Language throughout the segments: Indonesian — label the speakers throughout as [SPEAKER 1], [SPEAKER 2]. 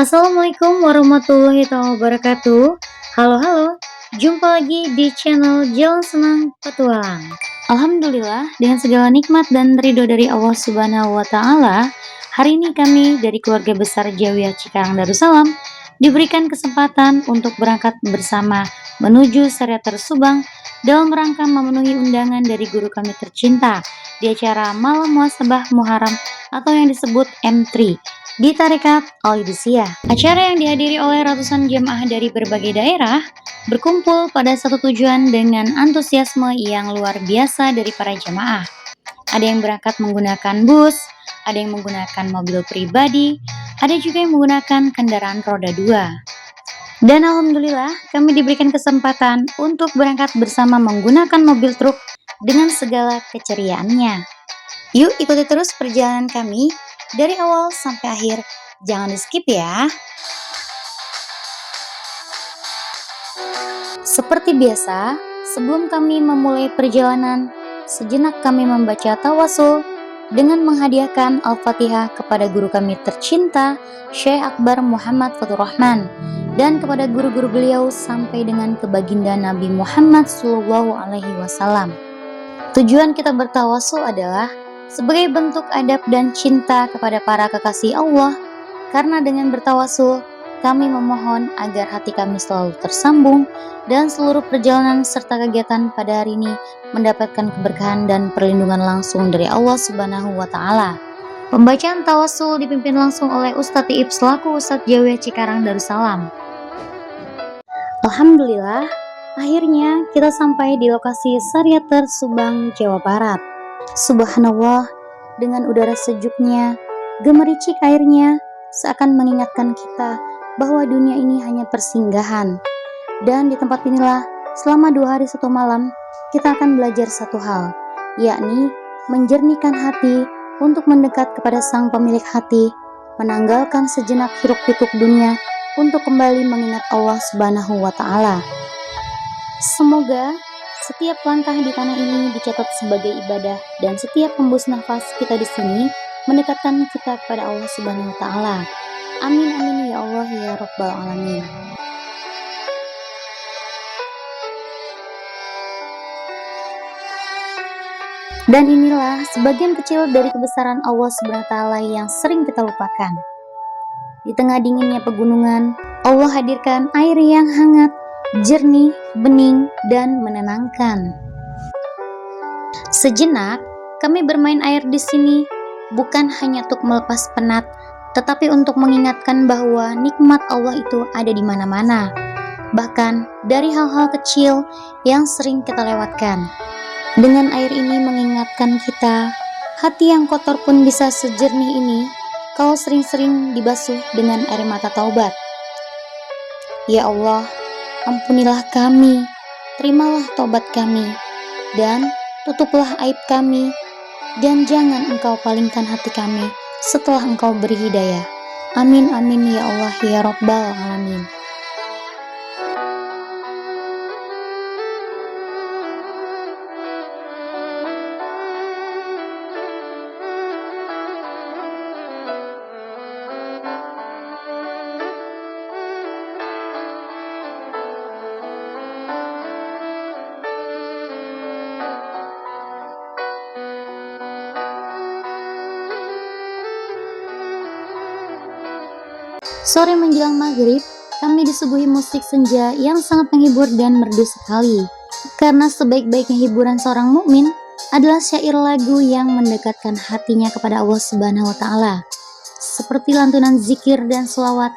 [SPEAKER 1] Assalamualaikum warahmatullahi wabarakatuh. Halo halo, jumpa lagi di channel Jalan Senang Petualang. Alhamdulillah, dengan segala nikmat dan ridho dari Allah Subhanahu wa Ta'ala, hari ini kami dari keluarga besar Jawiyah Cikarang Darussalam diberikan kesempatan untuk berangkat bersama menuju Syariater Subang dalam rangka memenuhi undangan dari guru kami tercinta di acara Malam Muhasabah Muharram atau yang disebut M3 di Tarekat Al-Idisiyah. Acara yang dihadiri oleh ratusan jemaah dari berbagai daerah berkumpul pada satu tujuan dengan antusiasme yang luar biasa dari para jemaah. Ada yang berangkat menggunakan bus, ada yang menggunakan mobil pribadi, ada juga yang menggunakan kendaraan roda 2. Dan alhamdulillah kami diberikan kesempatan untuk berangkat bersama menggunakan mobil truk dengan segala keceriaannya. Yuk ikuti terus perjalanan kami dari awal sampai akhir, jangan di skip ya. Seperti biasa, sebelum kami memulai perjalanan, sejenak kami membaca tawasul dengan menghadiahkan Al-Fatihah kepada guru kami tercinta, Syekh Akbar Muhammad Fatur Rahman, dan kepada guru-guru beliau sampai dengan ke baginda Nabi Muhammad SAW. Tujuan kita bertawasul adalah sebagai bentuk adab dan cinta kepada para kekasih Allah, karena dengan bertawasul kami memohon agar hati kami selalu tersambung dan seluruh perjalanan serta kegiatan pada hari ini mendapatkan keberkahan dan perlindungan langsung dari Allah Subhanahu wa Ta'ala. Pembacaan tawasul dipimpin langsung oleh Ustadz Iib selaku Ustadz Jawiyah Cikarang Darussalam. Alhamdulillah, akhirnya kita sampai di lokasi Syariater Subang, Jawa Barat. Subhanallah, dengan udara sejuknya, gemericik airnya seakan mengingatkan kita bahwa dunia ini hanya persinggahan. Dan di tempat inilah selama 2 hari 1 malam kita akan belajar satu hal, yakni menjernihkan hati untuk mendekat kepada sang pemilik hati, menanggalkan sejenak hiruk-pikuk dunia untuk kembali mengingat Allah Subhanahu wa Ta'ala. Semoga setiap langkah di tanah ini dicatat sebagai ibadah dan setiap hembus nafas kita di sini mendekatkan kita kepada Allah Subhanahu wa Ta'ala. Amin amin ya Allah ya Rabbal alamin. Dan inilah sebagian kecil dari kebesaran Allah Subhanahu wa Ta'ala yang sering kita lupakan. Di tengah dinginnya pegunungan, Allah hadirkan air yang hangat, jernih, bening, dan menenangkan. Sejenak, kami bermain air di sini bukan hanya untuk melepas penat, tetapi untuk mengingatkan bahwa nikmat Allah itu ada di mana-mana, bahkan dari hal-hal kecil yang sering kita lewatkan. Dengan air ini mengingatkan kita, hati yang kotor pun bisa sejernih ini kalau sering-sering dibasuh dengan air mata taubat. Ya Allah, ampunilah kami, terimalah taubat kami, dan tutuplah aib kami, dan jangan Engkau palingkan hati kami setelah Engkau beri hidayah. Amin amin ya Allah ya Rabbal alamin. Sore menjelang maghrib, kami disuguhi musik senja yang sangat menghibur dan merdu sekali. Karena sebaik-baiknya hiburan seorang mukmin adalah syair lagu yang mendekatkan hatinya kepada Allah Subhanahu wa Ta'ala, seperti lantunan zikir dan selawat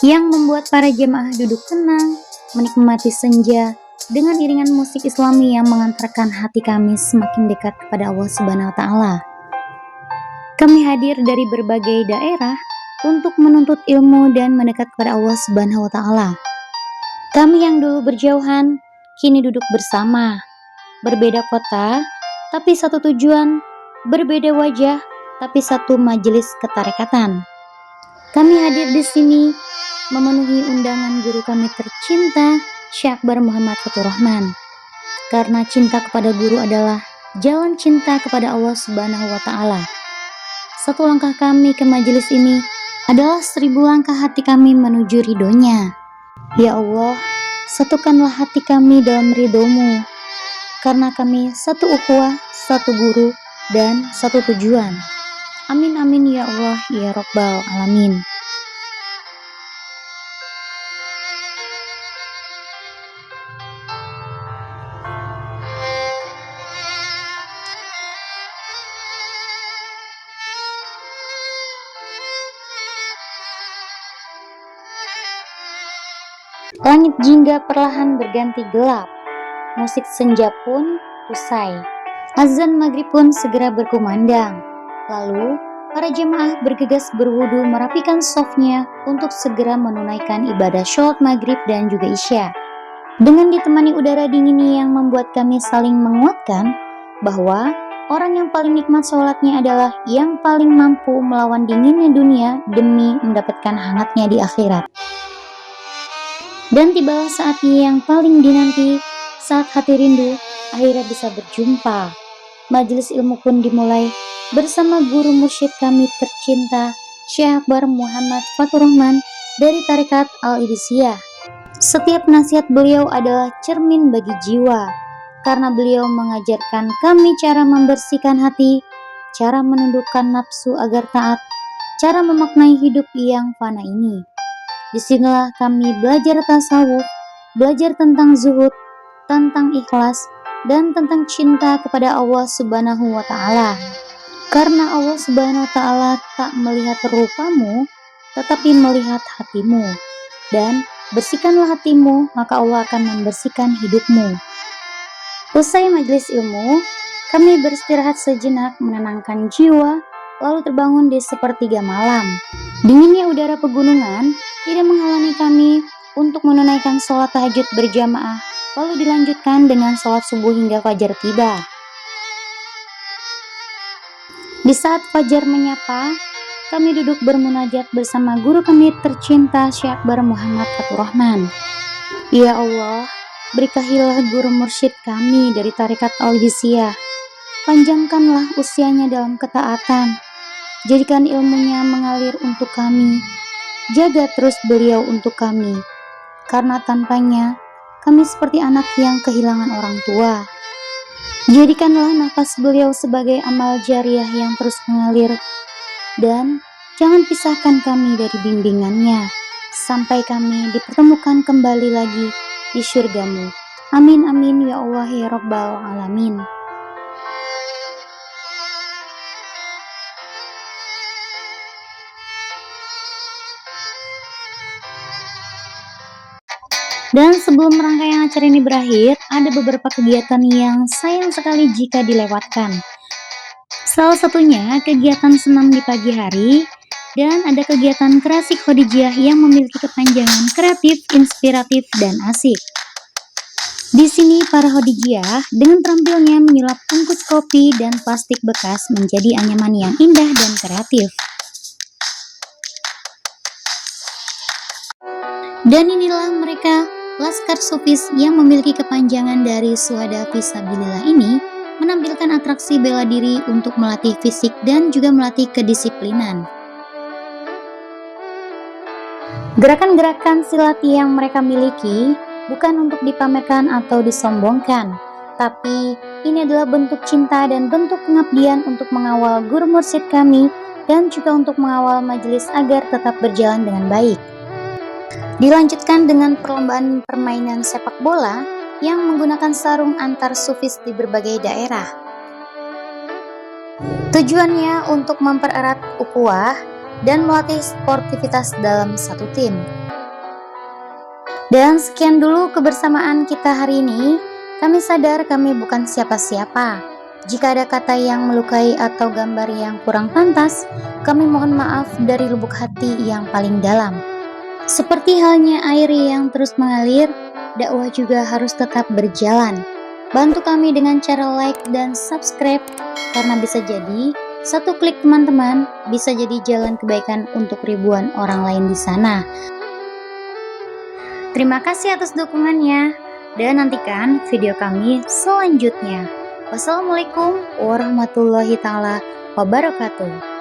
[SPEAKER 1] yang membuat para jemaah duduk tenang, menikmati senja dengan iringan musik Islami yang mengantarkan hati kami semakin dekat kepada Allah Subhanahu wa Ta'ala. Kami hadir dari berbagai daerah untuk menuntut ilmu dan mendekat kepada Allah Subhanahu wa Ta'ala. Kami yang dulu berjauhan kini duduk bersama, berbeda kota tapi satu tujuan, berbeda wajah tapi satu majelis ketarekatan. Kami hadir di sini memenuhi undangan guru kami tercinta, Syekh Akbar Muhammad Fatur Rahman. Karena cinta kepada guru adalah jalan cinta kepada Allah Subhanahu wa Ta'ala. Satu langkah kami ke majelis ini adalah 1000 langkah hati kami menuju ridhonya. Ya Allah, satukanlah hati kami dalam ridho-Mu, karena kami satu ukhuwah, satu guru, dan satu tujuan. Amin amin ya Allah ya Rabbal Alamin. Langit jingga perlahan berganti gelap. Musik senja pun usai. Azan maghrib pun segera berkumandang. Lalu, para jemaah bergegas berwudu merapikan shafnya untuk segera menunaikan ibadah sholat maghrib dan juga isya. Dengan ditemani udara dingin yang membuat kami saling menguatkan bahwa orang yang paling nikmat sholatnya adalah yang paling mampu melawan dinginnya dunia demi mendapatkan hangatnya di akhirat. Dan tibalah saatnya yang paling dinanti, saat hati rindu akhirnya bisa berjumpa. Majelis ilmu pun dimulai bersama guru mursyid kami tercinta, Syekh Akbar Muhammad Faturrahman dari Tarekat Al-Idisiyah. Setiap nasihat beliau adalah cermin bagi jiwa, karena beliau mengajarkan kami cara membersihkan hati, cara menundukkan nafsu agar taat, cara memaknai hidup yang fana ini. Disinilah kami belajar tasawuf, belajar tentang zuhud, tentang ikhlas, dan tentang cinta kepada Allah Subhanahu wa Ta'ala. Karena Allah Subhanahu wa Ta'ala tak melihat rupamu, tetapi melihat hatimu. Dan bersihkanlah hatimu, maka Allah akan membersihkan hidupmu. Usai majelis ilmu, kami beristirahat sejenak menenangkan jiwa, lalu terbangun di sepertiga malam. Dinginnya udara pegunungan tidak menghalangi kami untuk menunaikan sholat tahajud berjamaah, lalu dilanjutkan dengan sholat subuh hingga fajar tiba. Di saat fajar menyapa, kami duduk bermunajat bersama guru kami tercinta Syekh Akbar Muhammad Faturrahman. Ya Allah, berkahilah guru mursyid kami dari Tarekat Al-Idisiyah. Panjangkanlah usianya dalam ketaatan. Jadikan ilmunya mengalir untuk kami. Jaga terus beliau untuk kami. Karena tanpanya, kami seperti anak yang kehilangan orang tua. Jadikanlah nafas beliau sebagai amal jariah yang terus mengalir. Dan jangan pisahkan kami dari bimbingannya, sampai kami dipertemukan kembali lagi di syurga-Mu. Amin amin ya Allah ya Rabbal Alamin. Dan sebelum rangkaian acara ini berakhir, ada beberapa kegiatan yang sayang sekali jika dilewatkan. Salah satunya kegiatan senam di pagi hari, dan ada kegiatan kreasi Khadijah yang memiliki kepanjangan kreatif, inspiratif, dan asik. Di sini para Khadijah dengan terampilnya menyulap bungkus kopi dan plastik bekas menjadi anyaman yang indah dan kreatif. Dan inilah mereka, Laskar Sufis yang memiliki kepanjangan dari Syuhada Fisabilillah ini menampilkan atraksi bela diri untuk melatih fisik dan juga melatih kedisiplinan. Gerakan-gerakan silat yang mereka miliki bukan untuk dipamerkan atau disombongkan, tapi ini adalah bentuk cinta dan bentuk pengabdian untuk mengawal guru mursyid kami dan juga untuk mengawal majelis agar tetap berjalan dengan baik. Dilanjutkan dengan perlombaan permainan sepak bola yang menggunakan sarung antar sufis di berbagai daerah. Tujuannya untuk mempererat ukhuwah dan melatih sportivitas dalam satu tim. Dan sekian dulu kebersamaan kita hari ini. Kami sadar kami bukan siapa-siapa. Jika ada kata yang melukai atau gambar yang kurang pantas, kami mohon maaf dari lubuk hati yang paling dalam. Seperti halnya air yang terus mengalir, dakwah juga harus tetap berjalan. Bantu kami dengan cara like dan subscribe, karena bisa jadi satu klik teman-teman bisa jadi jalan kebaikan untuk ribuan orang lain di sana. Terima kasih atas dukungannya, dan nantikan video kami selanjutnya. Wassalamualaikum warahmatullahi wabarakatuh.